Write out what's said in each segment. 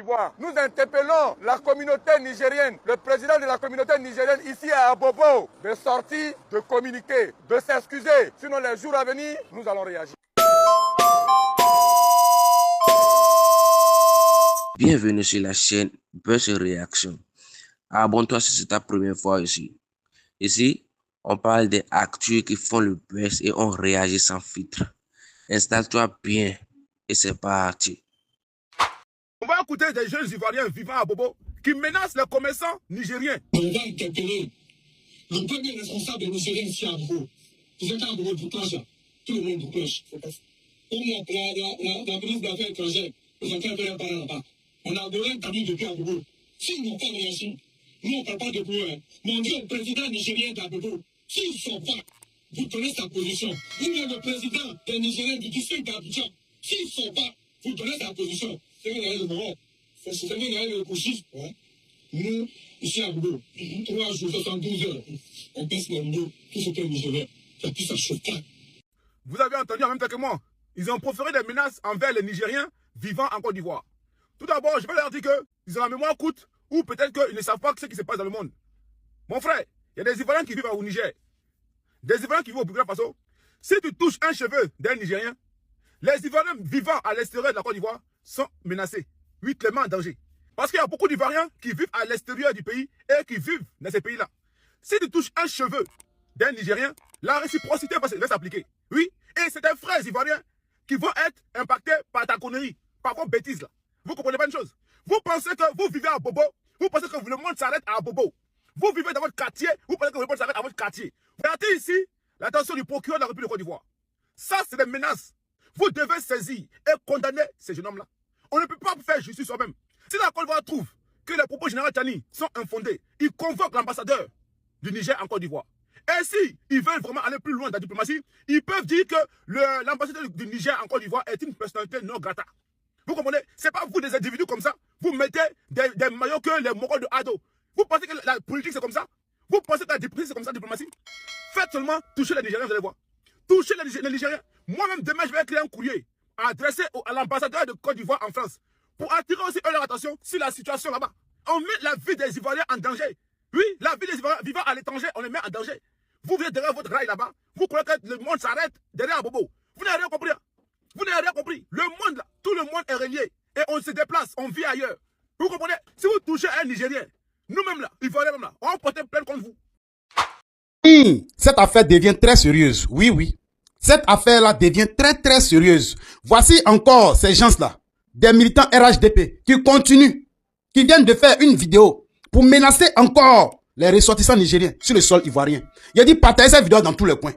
d'Ivoire. Nous interpellons la communauté nigérienne, le président de la communauté nigérienne ici à Abobo, de sortir, de communiquer, de s'excuser. Sinon, les jours à venir, nous allons réagir. Bienvenue sur la chaîne Buzz Réaction. Abonne-toi si c'est ta première fois ici. Ici, on parle des actus qui font le buzz et on réagit sans filtre. Installe-toi bien et c'est parti. On va écouter des jeunes Ivoiriens vivant à Bobo qui menacent les commerçants nigériens. On va interpeller le premier responsable nigérien ici à Bobo. Vous êtes à Bobo, vous cloche. Tout le monde vous cloche. Pour moi, la ministre des Affaires étrangères, vous êtes un peu par là-bas. On a donné un tamis depuis à Bobo. S'ils n'ont pas réagi, nous on ne parle pas de pouvoir. Mais on dit au président nigérien d'Abobo, s'ils ne sont pas, vous donnez sa position. Ou bien le président des Nigériens du district d'Abidjan, s'ils ne sont pas, vous donnez sa position. C'est le moment. C'est le couchis. Nous, ici à Bobo, 3 jours, 72 heures, on passe les mots, tout ce qui est Nigérien. Ça puisse ça chauffe pas. Vous avez entendu en même temps que moi, ils ont proféré des menaces envers les Nigériens vivant en Côte d'Ivoire. Tout d'abord, je vais leur dire qu'ils ont la mémoire courte ou peut-être qu'ils ne savent pas ce qui se passe dans le monde. Mon frère, il y a des Ivoiriens qui vivent au Niger, des Ivoiriens qui vivent au Burkina Faso. Si tu touches un cheveu d'un Nigérien, les Ivoiriens vivant à l'extérieur de la Côte d'Ivoire sont menacés, oui, clairement en danger. Parce qu'il y a beaucoup d'Ivoiriens qui vivent à l'extérieur du pays et qui vivent dans ces pays-là. Si tu touches un cheveu d'un Nigérien, la réciprocité va s'appliquer. Oui, et c'est des frères Ivoiriens qui vont être impactés par ta connerie, par vos bêtises là. Vous comprenez pas une chose? Vous pensez que vous vivez à Bobo, vous pensez que le monde s'arrête à Bobo. Vous vivez dans votre quartier, vous pensez que le monde s'arrête à votre quartier. Vous regardez ici l'attention du procureur de la République de Côte d'Ivoire. Ça, c'est des menaces. Vous devez saisir et condamner ces jeunes hommes-là. On ne peut pas faire justice soi-même. Si la Côte d'Ivoire trouve que les propos généraux Tani sont infondés, ils convoquent l'ambassadeur du Niger en Côte d'Ivoire. Et si ils veulent vraiment aller plus loin dans la diplomatie, ils peuvent dire que l'ambassadeur du Niger en Côte d'Ivoire est une personnalité non grata. Vous comprenez? C'est pas vous des individus comme ça. Vous mettez des maillots que les moraux de Ado. Vous pensez que la politique c'est comme ça? Vous pensez que la diplomatie c'est comme ça, la diplomatie? Faites seulement toucher les Nigériens, vous allez voir. Touchez les Nigériens. Moi-même demain je vais écrire un courrier adressé à l'ambassadeur de Côte d'Ivoire en France pour attirer aussi leur attention sur la situation là-bas. On met la vie des Ivoiriens en danger. Oui, la vie des Ivoiriens vivant à l'étranger, on les met en danger. Vous venez derrière votre rail là-bas, vous croyez que le monde s'arrête derrière Bobo. Vous n'avez rien compris. Vous n'avez rien compris. Le monde là, tout le monde est relié. Et on se déplace, on vit ailleurs. Vous comprenez? Si vous touchez un Nigérien, nous-mêmes là, Ivoiriens même là, on va porter plainte contre vous. Cette affaire devient très sérieuse. Oui, oui. Cette affaire-là devient très sérieuse. Voici encore ces gens-là, des militants RHDP, qui continuent, qui viennent de faire une vidéo pour menacer encore les ressortissants nigériens sur le sol ivoirien. Il a dit partagez cette vidéo dans tous les coins.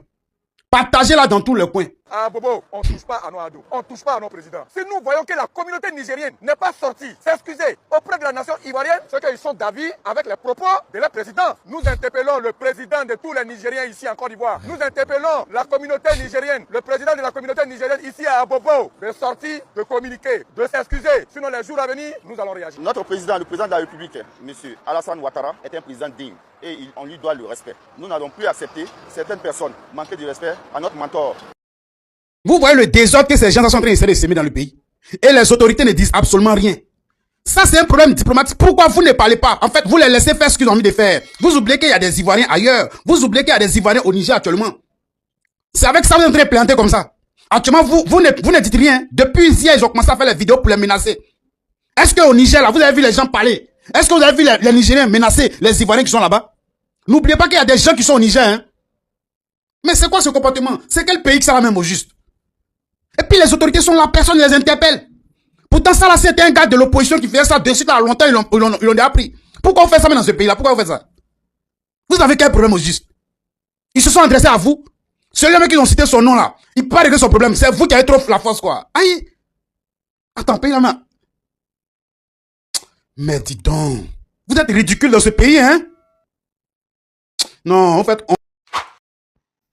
Partagez-la dans tous les coins. Ah Bobo, on ne touche pas à nos ados, on ne touche pas à nos présidents. Si nous voyons que la communauté nigérienne n'est pas sortie s'excuser auprès de la nation ivoirienne, c'est qu'ils sont d'avis avec les propos de leur président. Nous interpellons le président de tous les Nigériens ici en Côte d'Ivoire. Nous interpellons la communauté nigérienne, le président de la communauté nigérienne ici à Bobo, de sortir, de communiquer, de s'excuser. Sinon les jours à venir, nous allons réagir. Notre président, le président de la République, M. Alassane Ouattara, est un président digne et on lui doit le respect. Nous n'allons plus accepter certaines personnes manquer de respect à notre mentor. Vous voyez le désordre que ces gens sont en train de semer dans le pays. Et les autorités ne disent absolument rien. Ça, c'est un problème diplomatique. Pourquoi vous ne parlez pas? En fait, vous les laissez faire ce qu'ils ont envie de faire. Vous oubliez qu'il y a des Ivoiriens ailleurs. Vous oubliez qu'il y a des Ivoiriens au Niger actuellement. C'est avec ça que vous êtes en train de planter comme ça. Actuellement, vous ne dites rien. Depuis hier, ils ont commencé à faire les vidéos pour les menacer. Est-ce qu'au Niger, là, vous avez vu les gens parler? Est-ce que vous avez vu les Nigériens menacer les Ivoiriens qui sont là-bas? N'oubliez pas qu'il y a des gens qui sont au Niger. Hein? Mais c'est quoi ce comportement? C'est quel pays que ça va même au juste? Et puis les autorités sont là, personne ne les interpelle. Pourtant ça là, c'était un gars de l'opposition qui faisait ça de suite là, longtemps, ils l'ont déjà pris. Pourquoi vous faites ça dans ce pays-là? Pourquoi vous faites ça? Vous avez quel problème au juste? Ils se sont adressés à vous. Celui-là qui ont cité son nom là, il peut pas régler son problème. C'est vous qui avez trop la force quoi. Aïe! Attends, pays là, mais dis donc. Vous êtes ridicule dans ce pays, hein? Non, en fait,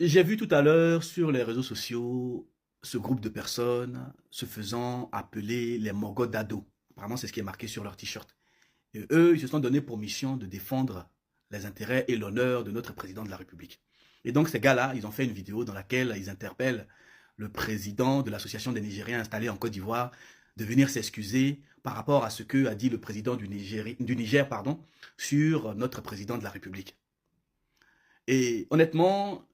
J'ai vu tout à l'heure sur les réseaux sociaux ce groupe de personnes se faisant appeler les Morgots d'Ado. Apparemment, c'est ce qui est marqué sur leur t-shirt. Et eux, ils se sont donné pour mission de défendre les intérêts et l'honneur de notre président de la République. Et donc, ces gars-là, ils ont fait une vidéo dans laquelle ils interpellent le président de l'association des Nigériens installés en Côte d'Ivoire de venir s'excuser par rapport à ce que a dit le président du Niger, sur notre président de la République. Et honnêtement,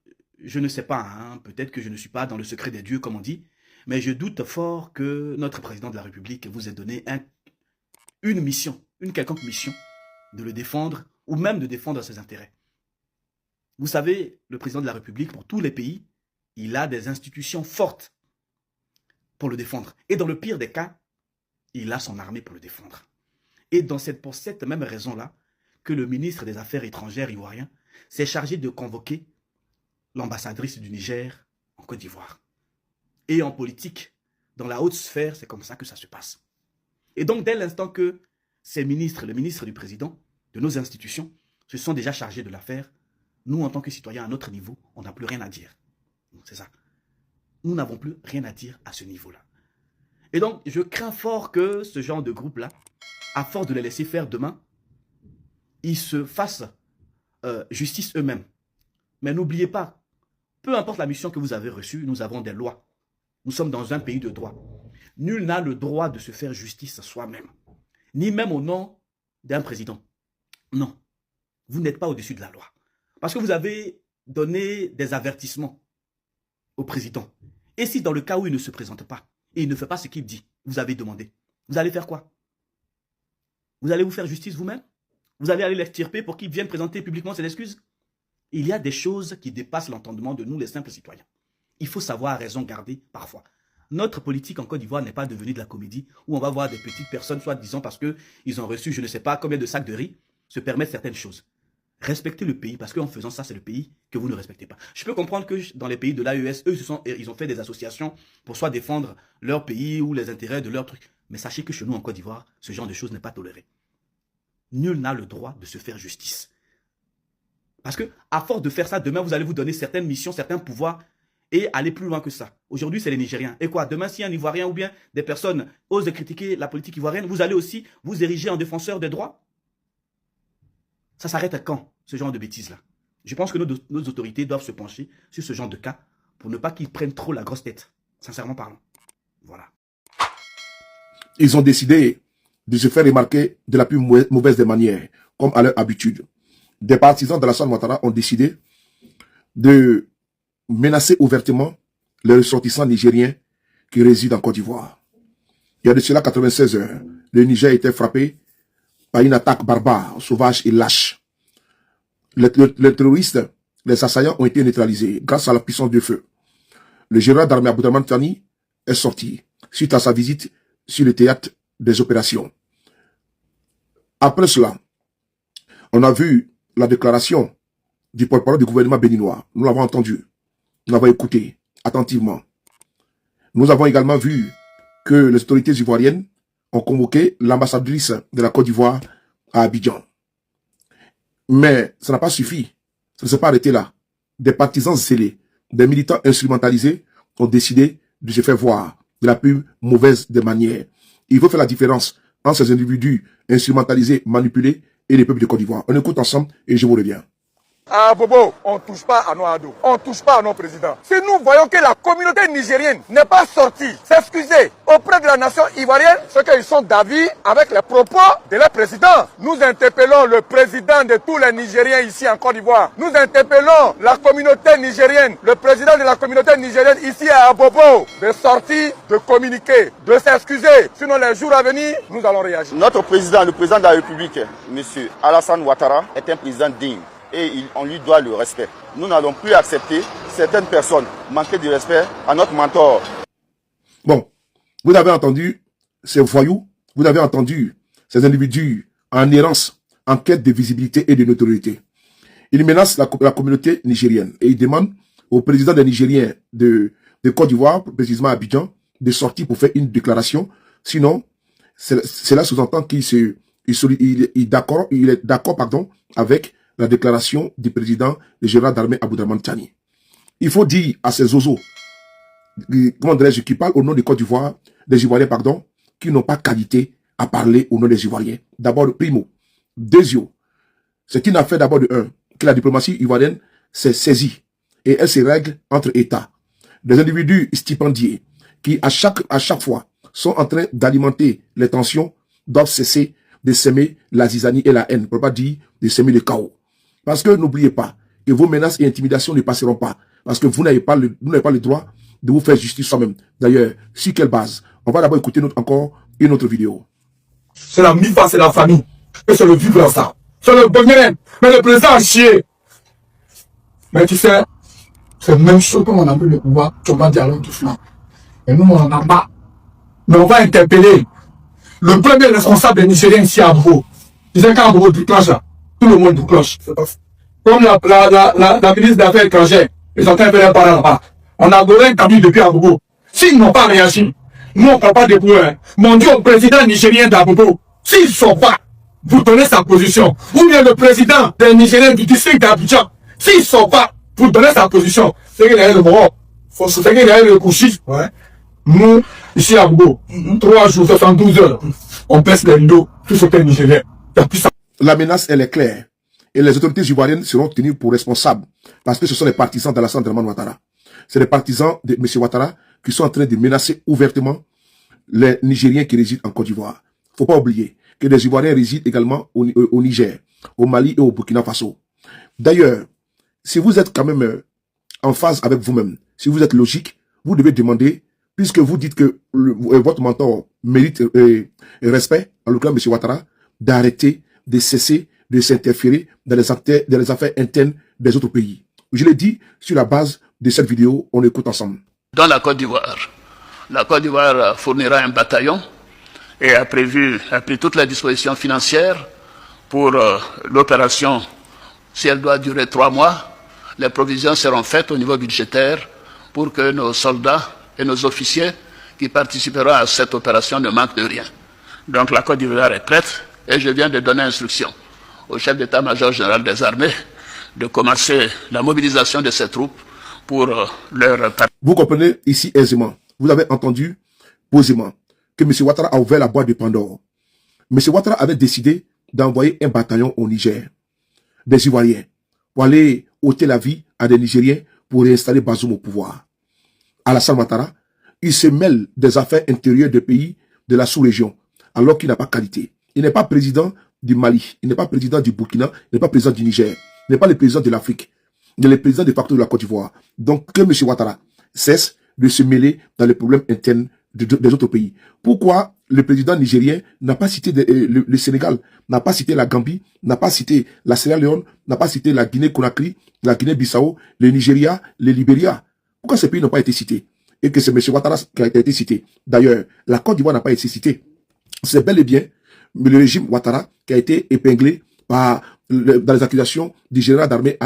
je ne sais pas, hein, peut-être que je ne suis pas dans le secret des dieux, comme on dit, mais je doute fort que notre président de la République vous ait donné une mission, une quelconque mission, de le défendre, ou même de défendre ses intérêts. Vous savez, le président de la République, pour tous les pays, il a des institutions fortes pour le défendre. Et dans le pire des cas, il a son armée pour le défendre. Et pour cette même raison-là, que le ministre des Affaires étrangères ivoirien s'est chargé de convoquer l'ambassadrice du Niger en Côte d'Ivoire. Et en politique, dans la haute sphère, c'est comme ça que ça se passe. Et donc, dès l'instant que ces ministres, le ministre du président, de nos institutions, se sont déjà chargés de l'affaire, nous, en tant que citoyens à notre niveau, on n'a plus rien à dire. C'est ça. Nous n'avons plus rien à dire à ce niveau-là. Et donc, je crains fort que ce genre de groupe-là, à force de les laisser faire demain, ils se fassent justice eux-mêmes. Mais n'oubliez pas, peu importe la mission que vous avez reçue, nous avons des lois. Nous sommes dans un pays de droit. Nul n'a le droit de se faire justice soi-même, ni même au nom d'un président. Non, vous n'êtes pas au-dessus de la loi. Parce que vous avez donné des avertissements au président. Et si dans le cas où il ne se présente pas, et il ne fait pas ce qu'il dit, vous avez demandé, vous allez faire quoi? Vous allez vous faire justice vous-même? Vous allez aller l'extirper pour qu'il vienne présenter publiquement ses excuses? Il y a des choses qui dépassent l'entendement de nous, les simples citoyens. Il faut savoir raison garder parfois. Notre politique en Côte d'Ivoire n'est pas devenue de la comédie où on va voir des petites personnes, soit disant parce qu'ils ont reçu je ne sais pas combien de sacs de riz, se permettre certaines choses. Respectez le pays, parce qu'en faisant ça, c'est le pays que vous ne respectez pas. Je peux comprendre que dans les pays de l'AES, eux, ils ont fait des associations pour soit défendre leur pays ou les intérêts de leur truc. Mais sachez que chez nous, en Côte d'Ivoire, ce genre de choses n'est pas toléré. Nul n'a le droit de se faire justice. Parce que, à force de faire ça, demain, vous allez vous donner certaines missions, certains pouvoirs et aller plus loin que ça. Aujourd'hui, c'est les Nigériens. Et quoi? Demain, si un Ivoirien ou bien des personnes osent critiquer la politique ivoirienne, vous allez aussi vous ériger en défenseur des droits? Ça s'arrête à quand, ce genre de bêtises-là? Je pense que nos autorités doivent se pencher sur ce genre de cas pour ne pas qu'ils prennent trop la grosse tête, sincèrement parlant. Voilà. Ils ont décidé de se faire remarquer de la plus mauvaise des manières, comme à leur habitude. Des partisans d'Alassane Ouattara ont décidé de menacer ouvertement les ressortissants nigériens qui résident en Côte d'Ivoire. Il y a de cela 96 heures, le Niger était frappé par une attaque barbare, sauvage et lâche. Les terroristes, les assaillants ont été neutralisés grâce à la puissance du feu. Le général d'armée Abdourahmane Tiani est sorti suite à sa visite sur le théâtre des opérations. Après cela, on a vu la déclaration du porte-parole du gouvernement béninois. Nous l'avons entendu, nous l'avons écouté attentivement. Nous avons également vu que les autorités ivoiriennes ont convoqué l'ambassadrice de la Côte d'Ivoire à Abidjan. Mais ça n'a pas suffi. Ça ne s'est pas arrêté là. Des partisans zélés, des militants instrumentalisés ont décidé de se faire voir de la plus mauvaise des manières. Il faut faire la différence entre ces individus instrumentalisés, manipulés et les peuples de Côte d'Ivoire. On écoute ensemble et je vous reviens. Ah Bobo, on ne touche pas à nos ados, on ne touche pas à nos présidents. Si nous voyons que la communauté nigérienne n'est pas sortie s'excuser auprès de la nation ivoirienne, c'est qu'ils sont d'avis avec les propos de leur président. Nous interpellons le président de tous les Nigériens ici en Côte d'Ivoire. Nous interpellons la communauté nigérienne, le président de la communauté nigérienne ici à Abobo, de sortir, de communiquer, de s'excuser. Sinon les jours à venir, nous allons réagir. Notre président, le président de la République, M. Alassane Ouattara, est un président digne. Et on lui doit le respect. Nous n'allons plus accepter certaines personnes manquer de respect à notre mentor. Bon, vous avez entendu ces voyous, vous avez entendu ces individus en errance, en quête de visibilité et de notoriété. Ils menacent la communauté nigérienne et ils demandent au président des Nigériens de Côte d'Ivoire, précisément à Abidjan, de sortir pour faire une déclaration. Sinon, cela sous-entend qu'il est d'accord avec la déclaration du président du général d'armée Abdourahmane Tiani. Il faut dire à ces oiseaux, comment dirais-je, qui parlent au nom des Côte d'Ivoire, des Ivoiriens, pardon, qui n'ont pas qualité à parler au nom des Ivoiriens. D'abord, primo. Deuxièmement, ce qui n'a fait d'abord de un, que la diplomatie ivoirienne s'est saisie et elle se règle entre États. Des individus stipendiés qui, à chaque fois, sont en train d'alimenter les tensions, doivent cesser de s'aimer la zizanie et la haine, pour ne pas dire de s'aimer le chaos. Parce que n'oubliez pas que vos menaces et intimidations ne passeront pas. Parce que vous n'avez pas le droit de vous faire justice soi-même. D'ailleurs, sur quelle base? On va d'abord écouter encore une autre vidéo. C'est la MIFA, c'est la famille. Et c'est le vivre ensemble. C'est le bonheur. Mais le président a chié. Mais tu sais, c'est la même chose comme on a mis le pouvoir, tu vas dialogue tout ça. Et nous, on en a marre. Mais on va interpeller le premier responsable des Nigériens ici à Bobo. Tu sais, quand Bobo déclenche là, tout le monde déclenche. Comme la ministre des Affaires étrangères, ils sont en train de faire un parler là-bas. On a donné un tamis depuis à Bobo. S'ils n'ont pas réagi, nous on ne prend pas de pouvoir. Mon Dieu, au président nigérien d'Abobo, s'ils ne sont pas, vous donnez sa position. Ou bien le président des Nigériens du district d'Abidjan, s'ils ne sont pas, vous donnez sa position. C'est qu'il y a le Moro, c'est qu'il y a le Kouchi. Ouais. Nous, ici à Bobo, 3 jours, 72 heures, on baisse les rideaux, tout ce qui est nigérien. La menace, elle est claire. Et les autorités ivoiriennes seront tenues pour responsables. Parce que ce sont les partisans d'Alassane Draman Ouattara. C'est les partisans de M. Ouattara qui sont en train de menacer ouvertement les Nigériens qui résident en Côte d'Ivoire. Faut pas oublier que les Ivoiriens résident également au Niger, au Mali et au Burkina Faso. D'ailleurs, si vous êtes quand même en phase avec vous-même, si vous êtes logique, vous devez demander, puisque vous dites que votre mentor mérite respect, en l'occurrence M. Ouattara, d'arrêter, de cesser de s'interférer dans les affaires internes des autres pays. Je l'ai dit sur la base de cette vidéo, on écoute ensemble. Dans la Côte d'Ivoire fournira un bataillon et a pris toutes les dispositions financières pour l'opération. Si elle doit durer 3 mois, les provisions seront faites au niveau budgétaire pour que nos soldats et nos officiers qui participeront à cette opération ne manquent de rien. Donc la Côte d'Ivoire est prête et je viens de donner instruction au chef d'état-major général des armées de commencer la mobilisation de ces troupes pour leur... Vous comprenez ici aisément, vous avez entendu posément que M. Ouattara a ouvert la boîte de Pandore. M. Ouattara avait décidé d'envoyer un bataillon au Niger, des Ivoiriens, pour aller ôter la vie à des Nigériens pour réinstaller Bazoum au pouvoir. Alassane Ouattara, il se mêle des affaires intérieures des pays de la sous-région, alors qu'il n'a pas qualité. Il n'est pas président du Mali, il n'est pas président du Burkina, il n'est pas président du Niger, il n'est pas le président de l'Afrique, il est le président de facto de la Côte d'Ivoire. Donc que M. Ouattara cesse de se mêler dans les problèmes internes des autres pays. Pourquoi le président nigérien n'a pas cité le Sénégal, n'a pas cité la Gambie, n'a pas cité la Sierra Leone, n'a pas cité la Guinée-Conakry, la Guinée-Bissau, le Nigeria, le Libéria? Pourquoi ces pays n'ont pas été cités? Et que c'est M. Ouattara qui a été cité. D'ailleurs, la Côte d'Ivoire n'a pas été citée. C'est bel et bien le régime Ouattara qui a été épinglé dans les accusations du général d'armée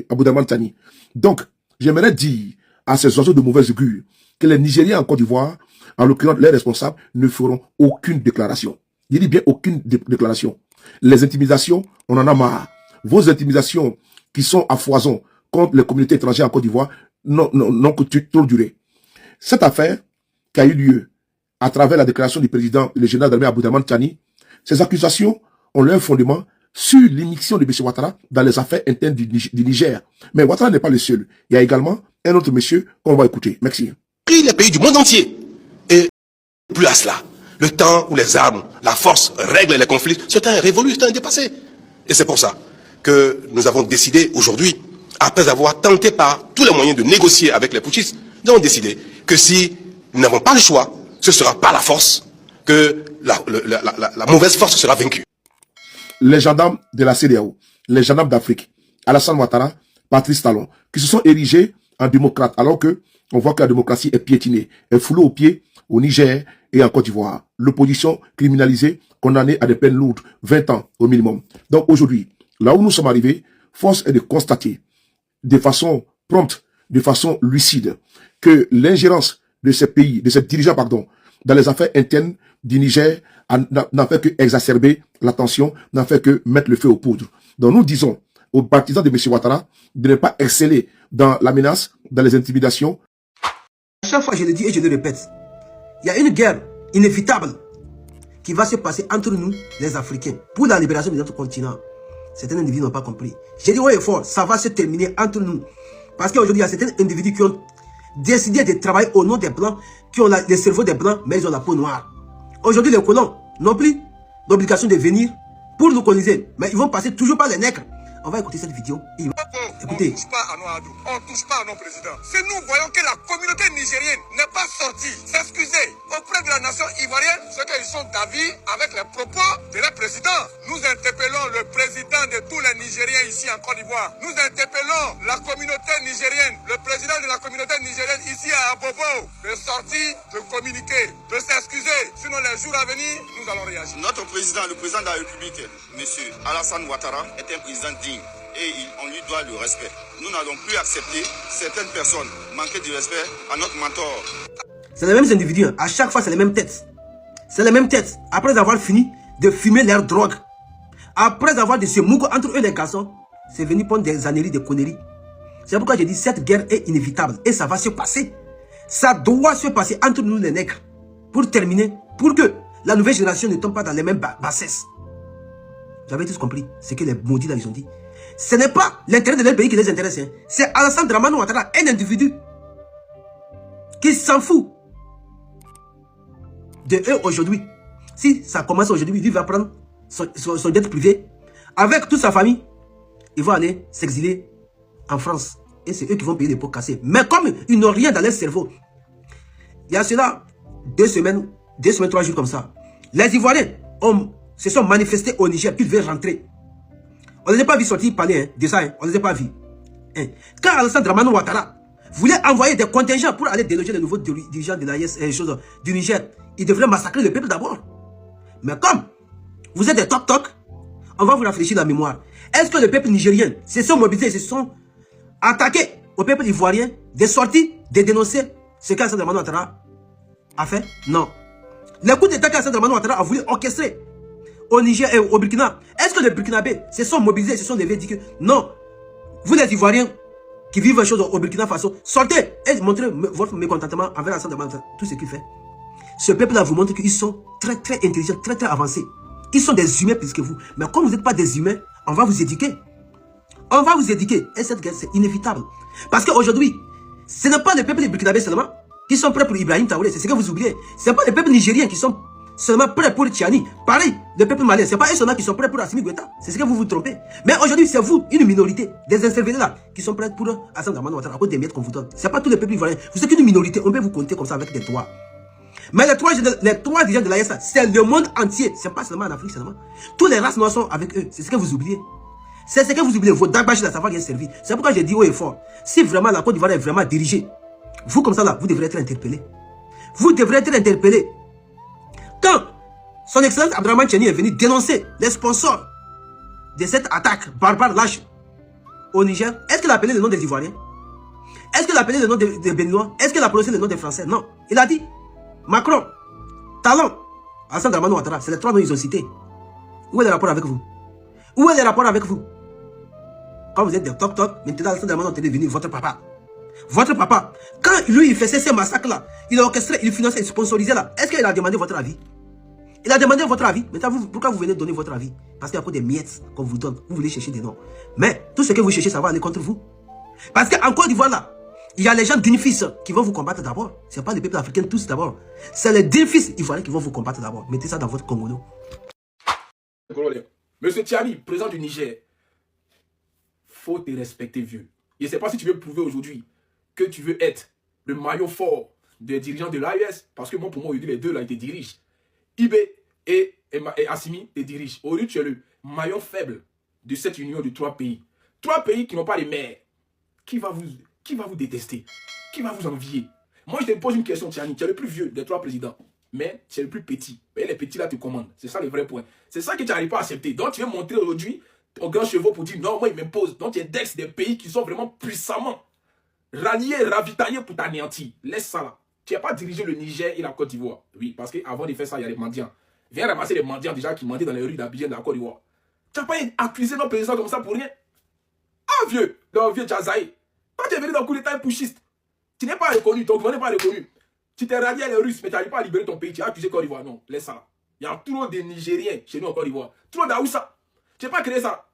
Abdourahmane Tiani. Donc, j'aimerais dire à ces oiseaux de mauvaise augure que les Nigériens en Côte d'Ivoire, en l'occurrence les responsables, ne feront aucune déclaration. Je dis bien aucune déclaration. Les intimidations, on en a marre. Vos intimidations qui sont à foison contre les communautés étrangères en Côte d'Ivoire n'ont que trop duré. Cette affaire qui a eu lieu à travers la déclaration du président, le général d'armée Abdourahmane Tiani, ces accusations ont leur fondement sur l'immixtion de M. Ouattara dans les affaires internes du Niger. Mais Ouattara n'est pas le seul. Il y a également un autre monsieur qu'on va écouter. Merci. Les pays du monde entier. Et plus à cela, le temps où les armes, la force règlent les conflits, ce temps est révolu, ce temps est dépassé. Et c'est pour ça que nous avons décidé aujourd'hui, après avoir tenté par tous les moyens de négocier avec les putschistes, nous avons décidé que si nous n'avons pas le choix, ce sera par la force que la mauvaise force sera vaincue. Les gendarmes de la CEDEAO, les gendarmes d'Afrique, Alassane Ouattara, Patrice Talon, qui se sont érigés en démocrates, alors que on voit que la démocratie est piétinée, est foulée aux pieds au Niger et en Côte d'Ivoire. L'opposition criminalisée, condamnée à des peines lourdes, 20 ans au minimum. Donc aujourd'hui, là où nous sommes arrivés, force est de constater de façon prompte, de façon lucide, que l'ingérence de ces pays, de ces dirigeants, dans les affaires internes du Niger n'a fait que exacerber la tension, n'a fait que mettre le feu aux poudres. Donc nous disons aux partisans de M. Ouattara de ne pas exceller dans la menace, dans les intimidations. À chaque fois, je le dis et je le répète, il y a une guerre inévitable qui va se passer entre nous, les Africains, pour la libération de notre continent. Certains individus n'ont pas compris. J'ai dit haut et fort, ça va se terminer entre nous. Parce qu'aujourd'hui, il y a certains individus qui ont décidé de travailler au nom des Blancs qui ont les cerveaux des Blancs, mais ils ont la peau noire. Aujourd'hui, les colons n'ont plus l'obligation de venir pour nous coloniser, mais ils vont passer toujours par les nègres. On va écouter cette vidéo. Écoutez. On ne touche pas à Noadou, on ne touche pas à nos présidents. Si nous voyons que la communauté nigérienne n'est pas sortie s'excuser auprès de la nation ivoirienne, c'est qu'ils sont d'avis avec les propos de leur président. Nous interpellons le président de tous les Nigériens ici en Côte d'Ivoire. Nous interpellons la communauté nigérienne, le président de la communauté nigérienne ici à Abobo, de sortir, de communiquer, de s'excuser. Sinon les jours à venir, nous allons réagir. Notre président, le président de la République, M. Alassane Ouattara, est un président digne. Et on lui doit le respect. Nous n'allons plus accepter certaines personnes manquer de respect à notre mentor. C'est les mêmes individus, à chaque fois c'est les mêmes têtes. C'est les mêmes têtes. Après avoir fini de fumer leur drogue, après avoir de se mouiller entre eux les garçons, c'est venu prendre des âneries, des conneries. C'est pourquoi j'ai dit cette guerre est inévitable et ça va se passer. Ça doit se passer entre nous les nègres. Pour terminer, pour que la nouvelle génération ne tombe pas dans les mêmes bassesses. Vous avez tous compris ce que les maudits là ils ont dit. Ce n'est pas l'intérêt de leur pays qui les intéresse. Hein. C'est Alassane Dramane Ouattara, un individu qui s'en fout de eux aujourd'hui. Si ça commence aujourd'hui, lui va prendre son jet privé avec toute sa famille. Il va aller s'exiler en France. Et c'est eux qui vont payer les pots cassés. Mais comme ils n'ont rien dans leur cerveau, il y a cela 2 semaines, 3 jours comme ça. Les Ivoiriens se sont manifestés au Niger qu'ils devaient rentrer. On ne les a pas vu sortir parler de ça, on ne les a pas vus. Quand Alassane Dramane Ouattara voulait envoyer des contingents pour aller déloger les nouveaux dirigeants de l'AIS du Niger, il devrait massacrer le peuple d'abord. Mais comme vous êtes des toc-toc, on va vous rafraîchir la mémoire. Est-ce que le peuple nigérien se sont mobilisés, se sont attaqués au peuple ivoirien, de sortir, de dénoncer ce qu'Alassane Dramane Ouattara a fait? Non. Les coups d'état qu'Alassane Dramane Ouattara a voulu orchestrer au Niger et au Burkina, est-ce que les Burkinabés se sont mobilisés, se sont levés et dit que non, vous les Ivoiriens qui vivent les choses au Burkina Faso, sortez et montrez votre mécontentement envers Alassane Dramane Ouattara, tout ce qu'il fait. Ce peuple-là vous montre qu'ils sont très très intelligents, très très avancés. Ils sont des humains plus que vous. Mais comme vous n'êtes pas des humains, on va vous éduquer. On va vous éduquer. Et cette guerre, c'est inévitable. Parce qu'aujourd'hui, ce n'est pas les peuples burkinabés seulement qui sont prêts pour Ibrahim Traoré. C'est ce que vous oubliez. Ce n'est pas les peuples nigériens qui sont seulement prêts pour Tchani. Pareil, le peuple malien, ce n'est pas eux seulement qui sont prêts pour Assimi Goïta. C'est ce que vous vous trompez. Mais aujourd'hui, c'est vous, une minorité, des incervelés là, qui sont prêts pour Alassane Dramane Ouattara à cause des miettes qu'on vous donne. Ce n'est pas tous les peuples ivoiriens. Vous êtes une minorité, on peut vous compter comme ça avec des doigts. Mais les trois dirigeants de l'AIS, c'est le monde entier. Ce n'est pas seulement en Afrique seulement. Tous les races noires sont avec eux. C'est ce que vous oubliez. C'est ce que vous oubliez. Vos dagbachis là, ça va rien servir. C'est pourquoi j'ai dit haut et fort. Si vraiment la Côte d'Ivoire est vraiment dirigée, vous comme ça là, vous devrez être interpellé. Vous devrez être interpellé. Quand son excellence Abdrahmane Tchiani est venu dénoncer les sponsors de cette attaque barbare lâche au Niger, est-ce qu'il a appelé le nom des Ivoiriens? Est-ce qu'il a appelé le nom des Béninois? Est-ce qu'il a prononcé le nom des Français? Non. Il a dit Macron, Talon, Alassane Dramane Ouattara, c'est les 3 noms qu'ils ont cités. Où est le rapport avec vous? Où est le rapport avec vous? Quand vous êtes des toc-toc, maintenant Alassane Dramane Ouattara est devenu votre papa. Votre papa, quand lui il faisait ces massacres-là, il a orchestré, il finançait, il sponsorisait là, est-ce qu'il a demandé votre avis? Il a demandé votre avis. Maintenant, pourquoi vous venez donner votre avis? Parce qu'il y a des miettes qu'on vous donne. Vous voulez chercher des noms. Mais tout ce que vous cherchez, ça va aller contre vous. Parce qu'en Côte d'Ivoire là, il y a les gens d'UNIFIS qui vont vous combattre d'abord. Ce n'est pas les peuples africains tous d'abord. C'est les d'UNIFIS ivoiriens qui vont vous combattre d'abord. Mettez ça dans votre Congolo. Monsieur Tchiani, président du Niger, faut te respecter, vieux. Je ne sais pas si tu veux prouver aujourd'hui que tu veux être le maillon fort des dirigeants de l'AES. Parce que moi, pour moi, aujourd'hui, les deux là, ils te dirigent. IB et Assimi te dirigent. Aujourd'hui, tu es le maillon faible de cette union de 3 pays. 3 pays qui n'ont pas les maires. Qui va vous détester? Qui va vous envier? Moi, je te pose une question, Tchiani. Tu es le plus vieux des 3 présidents. Mais tu es le plus petit. Et les petits là te commandent. C'est ça le vrai point. C'est ça que tu n'arrives pas à accepter. Donc, tu veux montrer aujourd'hui ton grand chevaux pour dire non, moi, il m'impose. Donc, tu es d'ex des pays qui sont vraiment puissamment ralliés, ravitaillés pour t'anéantir. Laisse ça là. Tu n'as pas dirigé le Niger et la Côte d'Ivoire. Oui, parce qu'avant de faire ça, il y a les mendiants. Viens ramasser les mendiants déjà qui mendaient dans les rues d'Abidjan de la Côte d'Ivoire. Tu n'as pas accusé nos présidents comme ça pour rien. Ah, vieux, le vieux Tchazaï. Quand tu es venu dans le coup d'état pouchiste, tu n'es pas reconnu, ton gouvernement n'est pas reconnu. Tu t'es rallié à les Russes, mais tu n'arrives pas à libérer ton pays. Tu as accusé Côte d'Ivoire. Non, laisse ça là. Il y a trop de Nigériens chez nous en Côte d'Ivoire. Trop d'Aoussa. Tu n'as pas créé ça.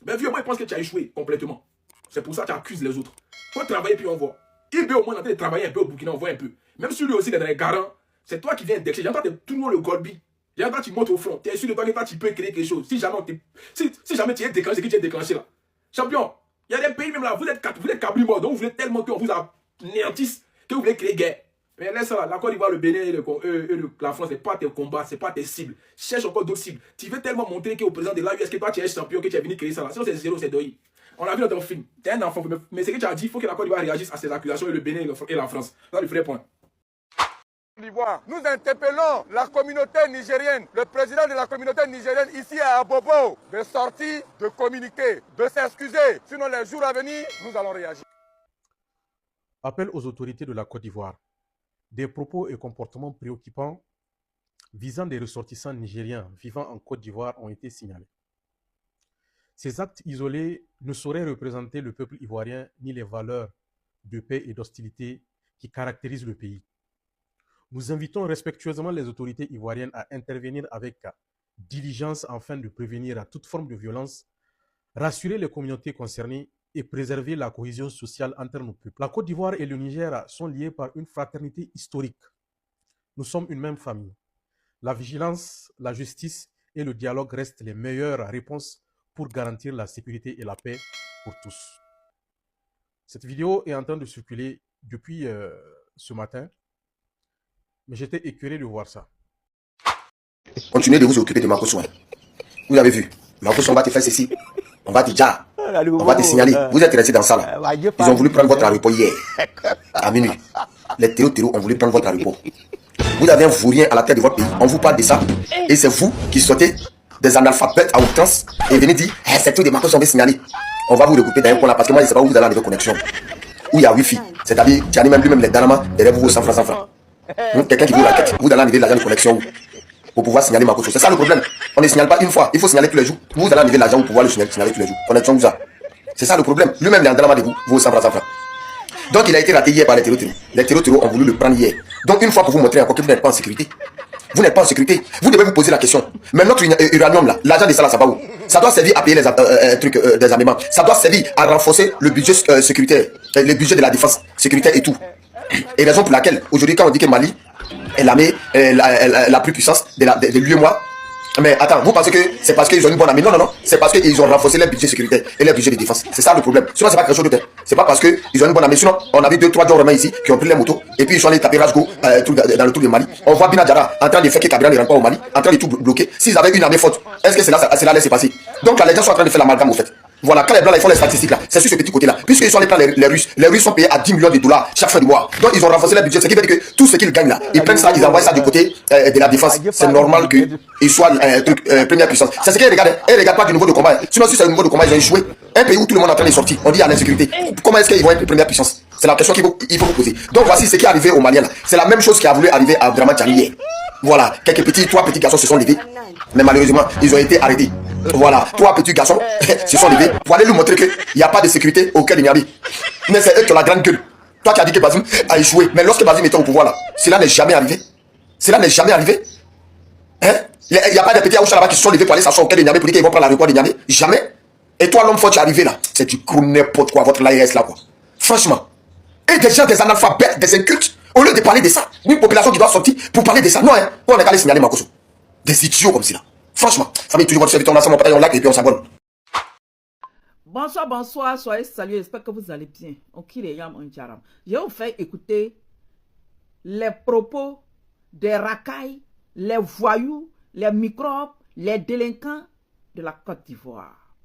Mais vieux, moi, je pense que tu as échoué complètement. C'est pour ça que tu accuses les autres. Faut travailler puis on voit. Il au moins en train de travailler un peu au Burkina, on voit un peu. Même si lui aussi il est dans les garants, c'est toi qui viens indexer. J'entends tout le monde le golbi. Quand tu montes au front, tu es sûr de toi que tu peux créer quelque chose. Si jamais, si jamais tu es déclenché, c'est que tu es déclenché là. Champion, il y a des pays même là, vous êtes cabri mort, donc vous voulez tellement qu'on vous anéantisse que vous voulez créer guerre. Mais laisse ça, la Côte d'Ivoire, le Bénin et la France, ce n'est pas tes combats, ce n'est pas tes cibles. Cherche encore d'autres cibles. Tu veux tellement montrer qu'au président de l'AUS, que toi tu es champion, que tu es venu créer ça là. Sinon c'est zéro, c'est deuil. On l'a vu dans ton film. Tu es un enfant, mais ce que tu as dit, il faut que la Côte d'Ivoire réagisse à ces accusations et le Bénin et la France. C'est le vrai point. Nous interpellons la communauté nigérienne, le président de la communauté nigérienne ici à Abobo, de sortir, de communiquer, de s'excuser. Sinon, les jours à venir, nous allons réagir. Appel aux autorités de la Côte d'Ivoire. Des propos et comportements préoccupants visant des ressortissants nigériens vivant en Côte d'Ivoire ont été signalés. Ces actes isolés ne sauraient représenter le peuple ivoirien ni les valeurs de paix et d'hostilité qui caractérisent le pays. Nous invitons respectueusement les autorités ivoiriennes à intervenir avec diligence afin de prévenir toute forme de violence, rassurer les communautés concernées et préserver la cohésion sociale entre nos peuples. La Côte d'Ivoire et le Niger sont liés par une fraternité historique. Nous sommes une même famille. La vigilance, la justice et le dialogue restent les meilleures réponses pour garantir la sécurité et la paix pour tous. Cette vidéo est en train de circuler depuis ce matin. Mais j'étais écœuré de voir ça. Continuez de vous occuper de Makosso. Vous avez vu, Makosso, on va te faire ceci. On va te dire. On va te signaler. Vous êtes resté dans ça là. Ils ont voulu prendre votre aéroport hier. À minuit. Les terreaux ont voulu prendre votre aéroport. Vous avez un vaurien à la tête de votre pays. On vous parle de ça. Et c'est vous qui sortez des analphabètes à outrance et venez dire c'est tout de Makosso, on va signaler. On va vous regrouper dans un point là parce que moi je ne sais pas où vous allez arriver connexion. Où il y a Wi-Fi. C'est-à-dire, tu as même lui-même les Danamas derrière vous 100 francs. Quelqu'un qui vous raquette, vous allez enlever l'argent de connexion pour pouvoir signaler Makosso. C'est ça le problème. On ne signale pas une fois, il faut signaler tous les jours. Vous allez enlever l'argent pour pouvoir le signaler tous les jours. Connexion vous a. C'est ça le problème. Lui-même, il est en drama de vous 100 francs. Donc il a été raté hier par les terreaux. Les terreaux ont voulu le prendre hier. Donc une fois pour vous montrer encore que vous n'êtes pas en sécurité. Vous n'êtes pas en sécurité. Vous devez vous poser la question. Mais notre uranium là, l'argent de ça là, ça va où? Ça doit servir à payer les trucs des armements. Ça doit servir à renforcer le budget sécuritaire, le budget de la défense sécuritaire et tout. Et raison pour laquelle aujourd'hui quand on dit que Mali est l'armée la plus puissante de l'UEMOA. Mais attends, vous pensez que c'est parce qu'ils ont une bonne armée? Non, non, non. C'est parce qu'ils ont renforcé leur budget sécuritaire et leur budget de défense. C'est ça le problème. Sinon, c'est pas quelque chose d'autre. C'est pas parce qu'ils ont une bonne armée. Sinon, on a vu 2-3 gens romains ici qui ont pris les motos et puis ils sont allés taper Rasgo dans le tour de Mali. On voit Binadjara en train de faire que Kabila ne rentre pas au Mali, en train de tout bloquer. S'ils avaient une armée forte, est-ce que cela laisse passer? Donc là, les gens sont en train de faire l'amalgame au fait. Voilà, quand les blancs là, ils font les statistiques là, c'est sur ce petit côté là. Puisqu'ils sont allés prendre les Russes. Les Russes sont payés à 10 millions de dollars chaque fin du mois. Donc ils ont renforcé leur budget. Ce qui veut dire que tout ce qu'ils gagnent là, ils prennent ça, ils envoient ça du côté de la défense. C'est normal qu'ils soient première puissance. C'est ce qu'ils regardent. Ils ne regardent pas du niveau de combat. Sinon, si c'est le niveau de combat, ils ont échoué. Un pays où tout le monde est en train de sortir, on dit à l'insécurité. Comment est-ce qu'ils vont être première puissance? C'est la question qu'il faut vous poser. Donc voici ce qui est arrivé aux Maliens là. C'est la même chose qui a voulu arriver à Abdraman Tchani hier. Voilà, trois petits garçons se sont levés. Mais malheureusement, ils ont été arrêtés. Voilà, 3 petits garçons se sont levés pour aller lui montrer qu'il n'y a pas de sécurité au cœur de Niamey. Mais c'est eux qui ont la grande gueule. Toi qui as dit que Bazoum a échoué. Mais lorsque Bazoum était au pouvoir là, cela n'est jamais arrivé. Cela n'est jamais arrivé. Hein? Il n'y a pas de petits Aoucha là-bas qui se sont levés pour aller s'asseoir au cœur de Niamey pour dire qu'ils vont prendre l'aéroport de Niamey. Jamais. Et toi, l'homme fort, tu es arrivé là. C'est du gros n'importe quoi, votre l'AES là quoi. Franchement. Et des gens, des analphabètes, des incultes, au lieu de parler de ça, une population qui doit sortir pour parler de ça. Non, hein. On est allé signaler Makosso. Des idiots comme ça. Franchement, ça met toujours votre serviteur, on a mon père, on l'a et puis on s'abonne. Bonsoir, bonsoir, soyez salués, j'espère que vous allez bien. Je vais vous faire écouter les propos des racailles, les voyous, les microbes, les délinquants de la Côte d'Ivoire.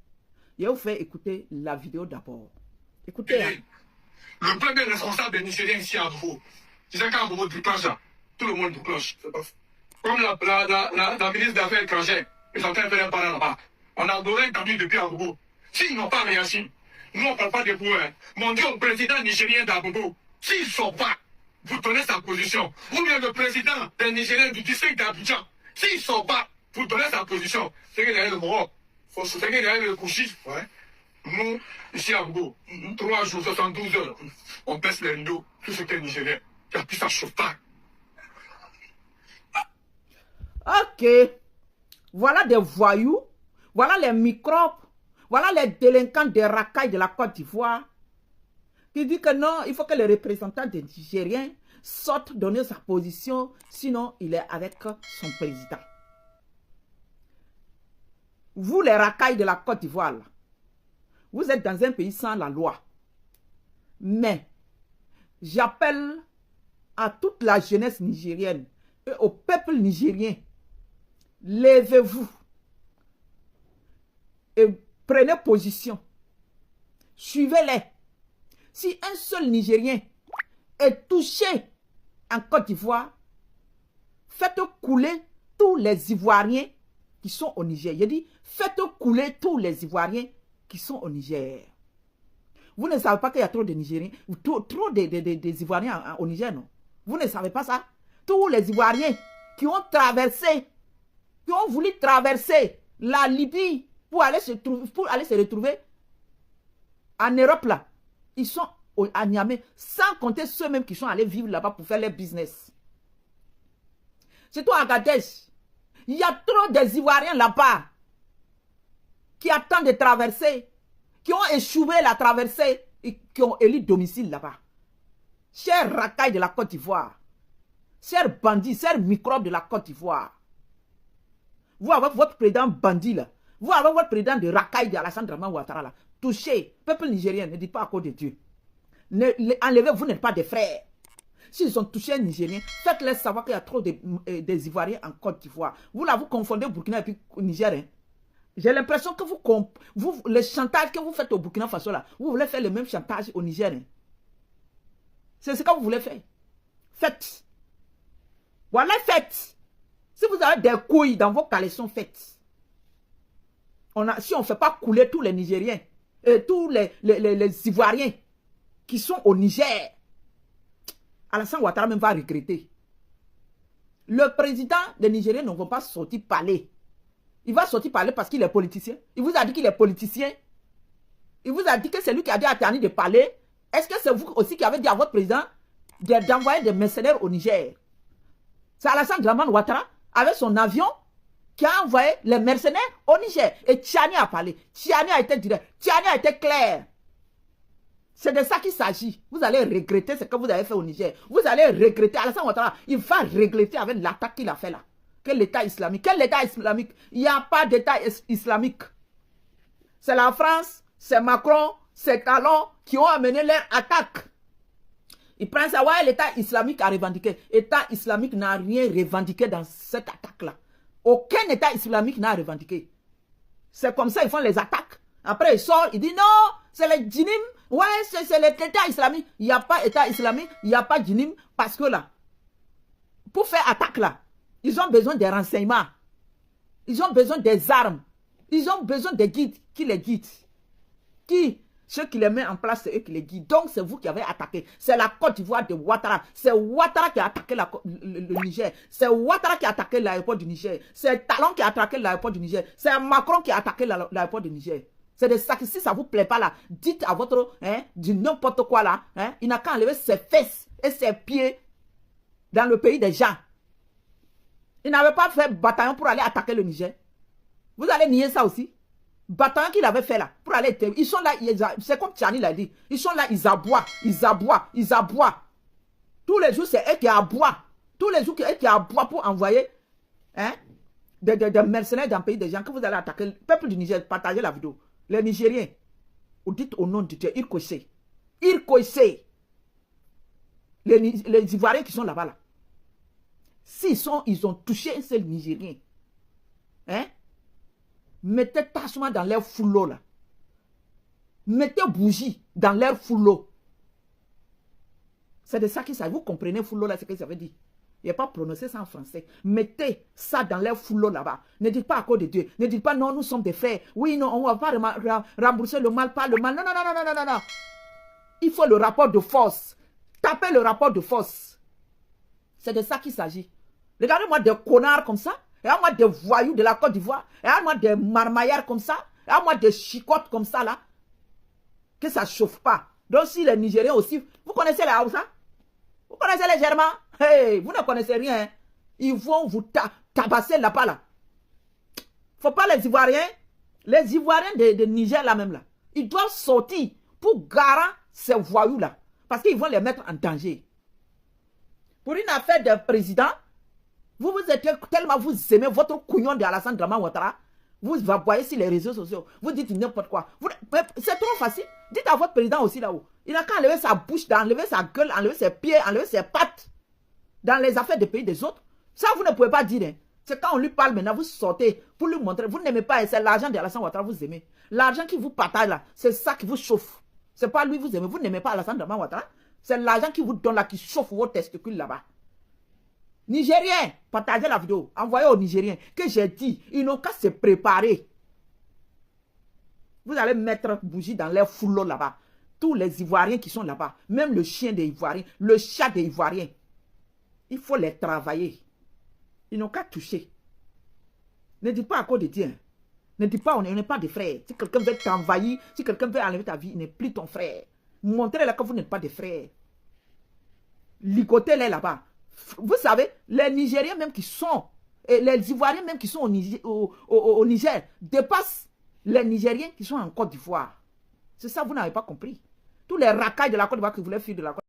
Je vais vous faire écouter la vidéo d'abord. Écoutez. Le premier responsable des Nigériens ici à Bobo, c'est ça qu'à Bobo déclenche là. Tout le monde déclenche. Comme la ministre des Affaires étrangères est en train de faire un parler là-bas. On a donné un camion depuis à Bobo. S'ils n'ont pas réagi, nous on ne parle pas de pouvoir. Mon Dieu, au président nigérien d'Abobo, s'ils ne sont pas, vous donnez sa position. Ou bien le président des Nigériens du district d'Abidjan, s'ils ne sont pas, vous donnez sa position. C'est qu'il y a le Maroc. C'est qu'il y a le Kouchi. Ouais. Nous, ici à Bobo, 3 jours, 72 heures, on baisse les rideaux, tout ce qui est nigérien. Il n'y a plus ça chauffe pas. Ok. Voilà des voyous. Voilà les microbes. Voilà les délinquants des racailles de la Côte d'Ivoire qui dit que non, il faut que les représentants des Nigériens sortent donner sa position, sinon il est avec son président. Vous, les racailles de la Côte d'Ivoire, vous êtes dans un pays sans la loi. Mais j'appelle à toute la jeunesse nigérienne et au peuple nigérien, levez-vous et prenez position. Suivez-les. Si un seul Nigérien est touché en Côte d'Ivoire, faites couler tous les Ivoiriens qui sont au Niger. Je dis, faites couler tous les Ivoiriens qui sont au Niger. Vous ne savez pas qu'il y a trop de Nigériens, trop des Ivoiriens au Niger, non? Vous ne savez pas ça? Tous les Ivoiriens qui ont traversé, qui ont voulu traverser la Libye pour aller se retrouver en Europe, là, ils sont à Niamey, sans compter ceux-mêmes qui sont allés vivre là-bas pour faire leur business. C'est toi à Agadez. Il y a trop des Ivoiriens là-bas qui attendent de traverser, qui ont échoué la traversée et qui ont élu domicile là-bas. Chers racailles de la Côte d'Ivoire, chers bandits, chers microbes de la Côte d'Ivoire, vous avec votre président bandit là, vous avec votre président de racaille de Alassane Dramane Ouattara là, touchez, peuple nigérien, ne dites pas à cause de Dieu. Enlevez, vous n'êtes pas des frères. S'ils ont touché un Nigérien, faites-les savoir qu'il y a trop des Ivoiriens en Côte d'Ivoire. Vous là, vous confondez Burkina et puis Niger. Hein? J'ai l'impression que le chantage que vous faites au Burkina Faso là, vous voulez faire le même chantage au Niger. Hein? C'est ce que vous voulez faire. Faites. Voilà, faites. Si vous avez des couilles dans vos caleçons, faites. Si on ne fait pas couler tous les Nigériens et tous les Ivoiriens qui sont au Niger, Alassane Ouattara même va regretter. Le président des Nigériens ne va pas sortir parler. Il va sortir parler parce qu'il est politicien. Il vous a dit qu'il est politicien. Il vous a dit que c'est lui qui a dit à Tani de parler. Est-ce que c'est vous aussi qui avez dit à votre président d'envoyer des mercenaires au Niger? C'est Alassane Dramane Ouattara avec son avion qui a envoyé les mercenaires au Niger. Et Tchani a parlé. Tchani a été direct. Tchani a été clair. C'est de ça qu'il s'agit. Vous allez regretter ce que vous avez fait au Niger. Vous allez regretter. Alassane Ouattara, il va regretter avec l'attaque qu'il a fait là. Quel État islamique? Quel État islamique? Il n'y a pas d'État islamique. C'est la France, c'est Macron, c'est Talon qui ont amené leur attaque. Ils prennent ça, ouais, l'État islamique a revendiqué. L'État islamique n'a rien revendiqué dans cette attaque-là. Aucun État islamique n'a revendiqué. C'est comme ça, ils font les attaques. Après, ils sortent, ils disent non, c'est les djinim. Ouais, c'est l'État islamique. Il n'y a pas État islamique, il n'y a pas djinim. Parce que là, pour faire attaque là, ils ont besoin des renseignements. Ils ont besoin des armes. Ils ont besoin des guides qui les guident. Ceux qui les mettent en place, c'est eux qui les guident. Donc, c'est vous qui avez attaqué. C'est la Côte d'Ivoire de Ouattara. C'est Ouattara qui a attaqué le Niger. C'est Ouattara qui a attaqué l'aéroport du Niger. C'est Talon qui a attaqué l'aéroport du Niger. C'est Macron qui a attaqué l'aéroport du Niger. C'est de ça que si ça ne vous plaît pas là, dites à votre, du n'importe quoi là, il n'a qu'à enlever ses fesses et ses pieds dans le pays des gens. Il n'avait pas fait bataillon pour aller attaquer le Niger. Vous allez nier ça aussi. Bataillon qu'il avait fait là, pour aller, ils sont là, c'est comme Tchani l'a dit, ils sont là, ils aboient. Tous les jours, c'est eux qui aboient. Tous les jours, c'est eux qui aboient pour envoyer des mercenaires dans le pays des gens. Que vous allez attaquer le peuple du Niger, partagez la vidéo. Les Nigériens, vous dites au nom de Dieu, Irkoïsé. Les Ivoiriens qui sont là-bas là. Ils ont touché un seul Nigérien. Mettez tassement dans leur foulot là. Mettez bougie dans leur foulot. C'est de ça qu'il s'agit. Vous comprenez foulot là, c'est ce que ça veut dire. Il n'y a pas prononcé ça en français. Mettez ça dans leur foulot là-bas. Ne dites pas à cause de Dieu. Ne dites pas non, nous sommes des frères. Oui, non, on ne va pas rembourser le mal par le mal. Non. Il faut le rapport de force. Tapez le rapport de force. C'est de ça qu'il s'agit. Regardez-moi des connards comme ça. Regardez-moi des voyous de la Côte d'Ivoire. Regardez-moi des marmaillards comme ça. Regardez-moi des chicottes comme ça là. Que ça ne chauffe pas. Donc si les Nigériens aussi, vous connaissez les Haoussa? Vous connaissez les Germains? Hey, vous ne connaissez rien. Hein? Ils vont vous tabasser là-bas là. Faut pas les Ivoiriens. Les Ivoiriens de Niger là même là. Ils doivent sortir pour garant ces voyous-là. Parce qu'ils vont les mettre en danger. Pour une affaire de président, vous êtes tellement, vous aimez votre couillon de Alassane Dramane Ouattara, vous voyez sur les réseaux sociaux, vous dites n'importe quoi. C'est trop facile. Dites à votre président aussi là-haut. Il n'a qu'à enlever sa bouche, enlever sa gueule, enlever ses pieds, enlever ses pattes dans les affaires des pays des autres. Ça, vous ne pouvez pas dire. Hein. C'est quand on lui parle maintenant, vous sortez pour lui montrer. Vous n'aimez pas, c'est l'argent de Alassane Ouattara, vous aimez. L'argent qui vous partage là, c'est ça qui vous chauffe. C'est pas lui, vous aimez. Vous n'aimez pas Alassane Dramane Ouattara. C'est l'argent qui vous donne là, qui chauffe vos testicules là-bas. Nigériens, partagez la vidéo. Envoyez aux Nigériens que j'ai dit, ils n'ont qu'à se préparer. Vous allez mettre bougie dans les foulots là-bas. Tous les Ivoiriens qui sont là-bas, même le chien des Ivoiriens, le chat des Ivoiriens, il faut les travailler. Ils n'ont qu'à toucher. Ne dites pas à cause de Dieu. Ne dites pas on n'est pas des frères. Si quelqu'un veut t'envahir, si quelqu'un veut enlever ta vie, il n'est plus ton frère. Montrez-leur que vous n'êtes pas des frères. Ligotez-les là-bas. Vous savez, les Nigériens même qui sont, et les Ivoiriens même qui sont au Niger, dépassent les Nigériens qui sont en Côte d'Ivoire. C'est ça, vous n'avez pas compris. Tous les racailles de la Côte d'Ivoire qui voulaient fuir de la Côte